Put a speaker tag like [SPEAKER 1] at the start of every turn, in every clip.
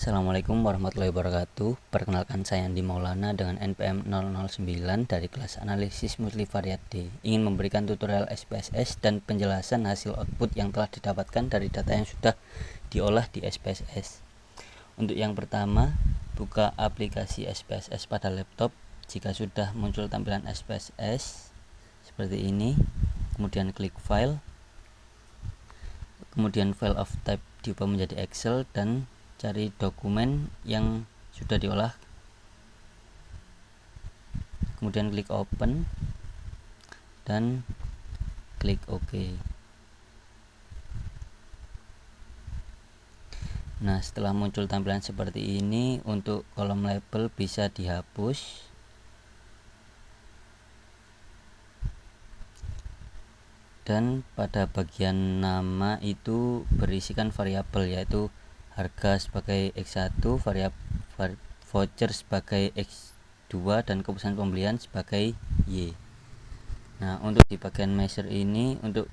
[SPEAKER 1] Assalamualaikum warahmatullahi wabarakatuh. Perkenalkan, saya Andi Maulana dengan NPM 009 dari kelas analisis multivariat D. Ingin memberikan tutorial SPSS dan penjelasan hasil output yang telah didapatkan dari data yang sudah diolah di SPSS. Untuk yang pertama, buka aplikasi SPSS pada laptop. Jika sudah muncul tampilan SPSS seperti ini, kemudian klik file, kemudian file of type diubah menjadi Excel, dan cari dokumen yang sudah diolah, kemudian klik open dan klik OK. Nah, setelah muncul tampilan seperti ini, untuk kolom label bisa dihapus dan pada bagian nama itu berisikan variabel, yaitu harga sebagai X1, voucher sebagai X2, dan keputusan pembelian sebagai Y. Nah, untuk di bagian measure ini, untuk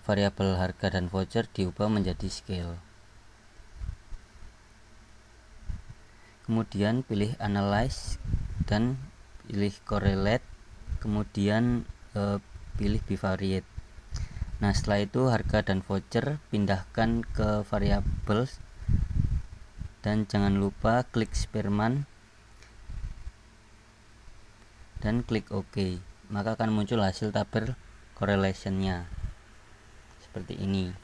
[SPEAKER 1] variabel harga dan voucher diubah menjadi scale. Kemudian pilih analyze dan pilih correlate, kemudian pilih bivariate. Nah, setelah itu harga dan voucher pindahkan ke variabel dan jangan lupa klik Spearman dan klik OK. Maka akan muncul hasil tabel correlation-nya seperti ini.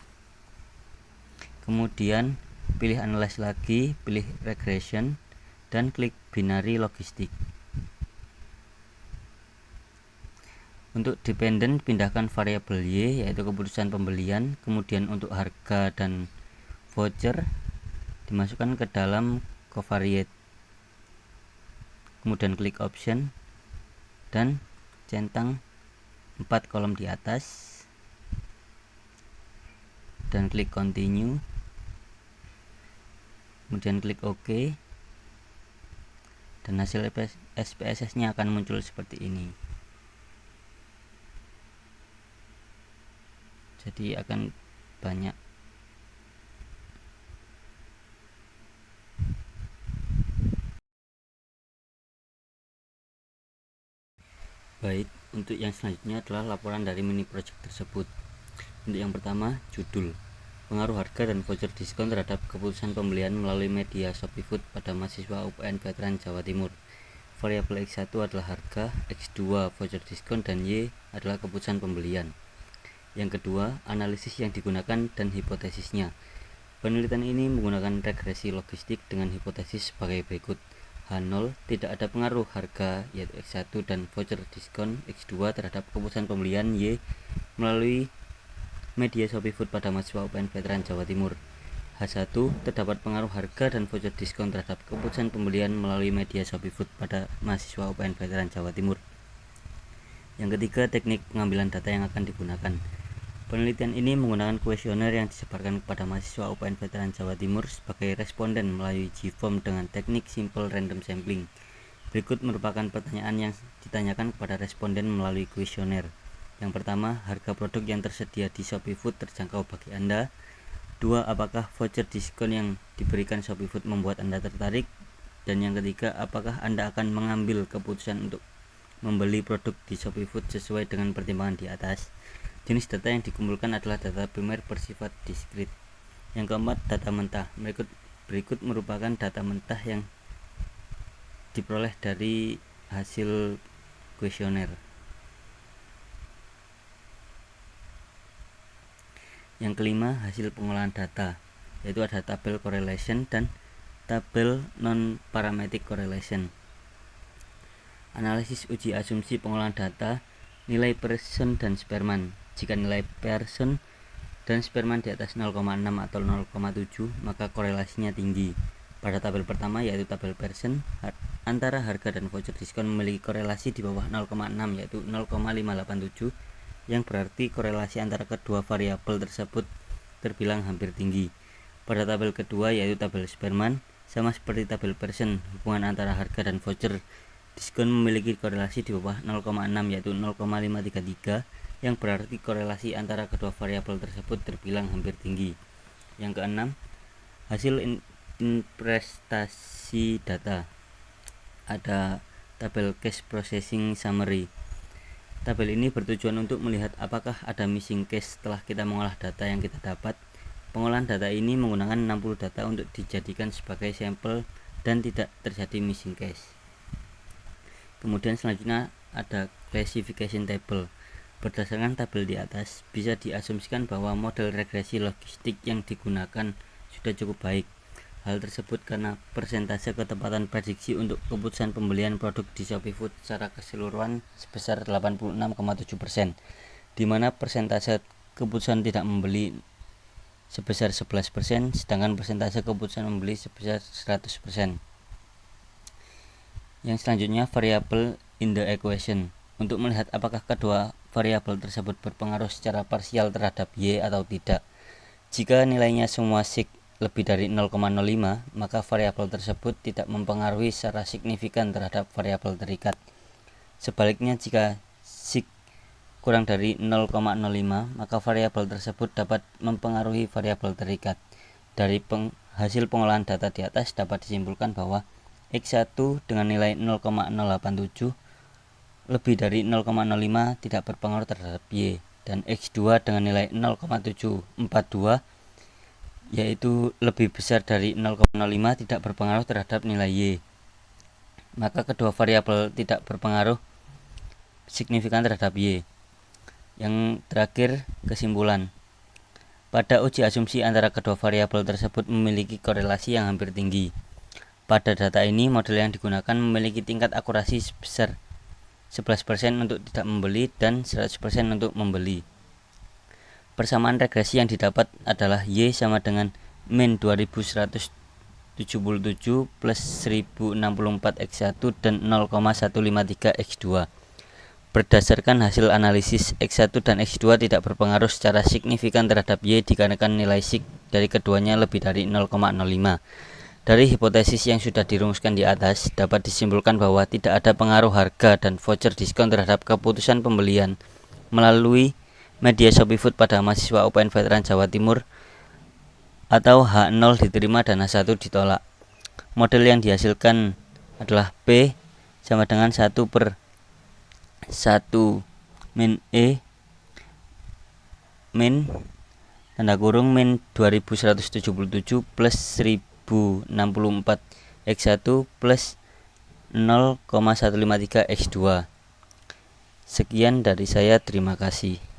[SPEAKER 1] Kemudian pilih analyze lagi, pilih regression dan klik binary logistik. Untuk dependent, pindahkan variabel Y, yaitu keputusan pembelian. Kemudian untuk harga dan voucher dimasukkan ke dalam covariate. Kemudian klik option dan centang 4 kolom di atas dan klik continue. Kemudian klik OK dan hasil SPSS nya akan muncul seperti ini. Jadi akan banyak. Baik, untuk yang selanjutnya adalah laporan dari mini project tersebut. Untuk yang pertama, judul: pengaruh harga dan voucher diskon terhadap keputusan pembelian melalui media ShopeeFood pada mahasiswa UPN Veteran Jawa Timur. Variabel X1 adalah harga, X2 voucher diskon, dan Y adalah keputusan pembelian. Yang kedua, analisis yang digunakan dan hipotesisnya. Penelitian ini menggunakan regresi logistik dengan hipotesis sebagai berikut. H0, tidak ada pengaruh harga yaitu X1 dan voucher diskon X2 terhadap keputusan pembelian Y melalui media ShopeeFood pada mahasiswa UPN Veteran Jawa Timur. H1, terdapat pengaruh harga dan voucher diskon terhadap keputusan pembelian melalui media ShopeeFood pada mahasiswa UPN Veteran Jawa Timur. Yang ketiga, teknik pengambilan data yang akan digunakan. Penelitian ini menggunakan kuesioner yang disebarkan kepada mahasiswa UPN Veteran Jawa Timur sebagai responden melalui G-form dengan teknik simple random sampling. Berikut merupakan pertanyaan yang ditanyakan kepada responden melalui kuesioner. Yang pertama, harga produk yang tersedia di ShopeeFood terjangkau bagi Anda? 2. Apakah voucher diskon yang diberikan ShopeeFood membuat Anda tertarik? Dan yang ketiga, apakah Anda akan mengambil keputusan untuk membeli produk di ShopeeFood sesuai dengan pertimbangan di atas? Jenis data yang dikumpulkan adalah data primer bersifat diskrit. Yang keempat, data mentah. Berikut merupakan data mentah yang diperoleh dari hasil kuesioner. Yang kelima, hasil pengolahan data, yaitu ada tabel correlation dan tabel non-parametric correlation. Analisis uji asumsi pengolahan data, nilai Pearson dan Spearman. Jika nilai Pearson dan Spearman di atas 0,6 atau 0,7, maka korelasinya tinggi. Pada tabel pertama, yaitu tabel Pearson, antara harga dan voucher diskon memiliki korelasi di bawah 0,6, yaitu 0,587, yang berarti korelasi antara kedua variabel tersebut terbilang hampir tinggi. Pada tabel kedua, yaitu tabel Spearman, sama seperti tabel Pearson, hubungan antara harga dan voucher diskon memiliki korelasi di bawah 0,6, yaitu 0,533, yang berarti korelasi antara kedua variabel tersebut terbilang hampir tinggi. Yang keenam, hasil investasi data. Ada tabel cache processing summary. Tabel ini bertujuan untuk melihat apakah ada missing cache setelah kita mengolah data yang kita dapat. Pengolahan data ini menggunakan 60 data untuk dijadikan sebagai sampel dan tidak terjadi missing cache. Kemudian selanjutnya ada classification table. Berdasarkan tabel di atas, bisa diasumsikan bahwa model regresi logistik yang digunakan sudah cukup baik. Hal tersebut karena persentase ketepatan prediksi untuk keputusan pembelian produk di Shopee Food secara keseluruhan sebesar 86,7%, di mana persentase keputusan tidak membeli sebesar 11%, sedangkan persentase keputusan membeli sebesar 100%. Yang selanjutnya, variable in the equation. Untuk melihat apakah kedua variabel tersebut berpengaruh secara parsial terhadap Y atau tidak. Jika nilainya semua sig lebih dari 0,05, maka variabel tersebut tidak mempengaruhi secara signifikan terhadap variabel terikat. Sebaliknya, jika sig kurang dari 0,05, maka variabel tersebut dapat mempengaruhi variabel terikat. Dari hasil pengolahan data di atas dapat disimpulkan bahwa X1 dengan nilai 0,087 lebih dari 0,05 tidak berpengaruh terhadap Y, dan X2 dengan nilai 0,742 yaitu lebih besar dari 0,05 tidak berpengaruh terhadap nilai Y. Maka kedua variabel tidak berpengaruh signifikan terhadap Y. Yang terakhir, kesimpulan. Pada uji asumsi antara kedua variabel tersebut memiliki korelasi yang hampir tinggi. Pada data ini, model yang digunakan memiliki tingkat akurasi sebesar 11% untuk tidak membeli dan 100% untuk membeli. Persamaan regresi yang didapat adalah Y sama dengan min 2177 plus 1064 X1 dan 0,153 X2. Berdasarkan hasil analisis, X1 dan X2 tidak berpengaruh secara signifikan terhadap Y dikarenakan nilai sig dari keduanya lebih dari 0,05. Dari hipotesis yang sudah dirumuskan di atas, dapat disimpulkan bahwa tidak ada pengaruh harga dan voucher diskon terhadap keputusan pembelian melalui media Shopee Food pada mahasiswa UPN Veteran Jawa Timur atau H0 diterima dan H1 ditolak. Model yang dihasilkan adalah P sama dengan 1/1 min E min tanda kurung min 2177 plus 1064 X1 plus 0,153 X2. Sekian dari saya, terima kasih.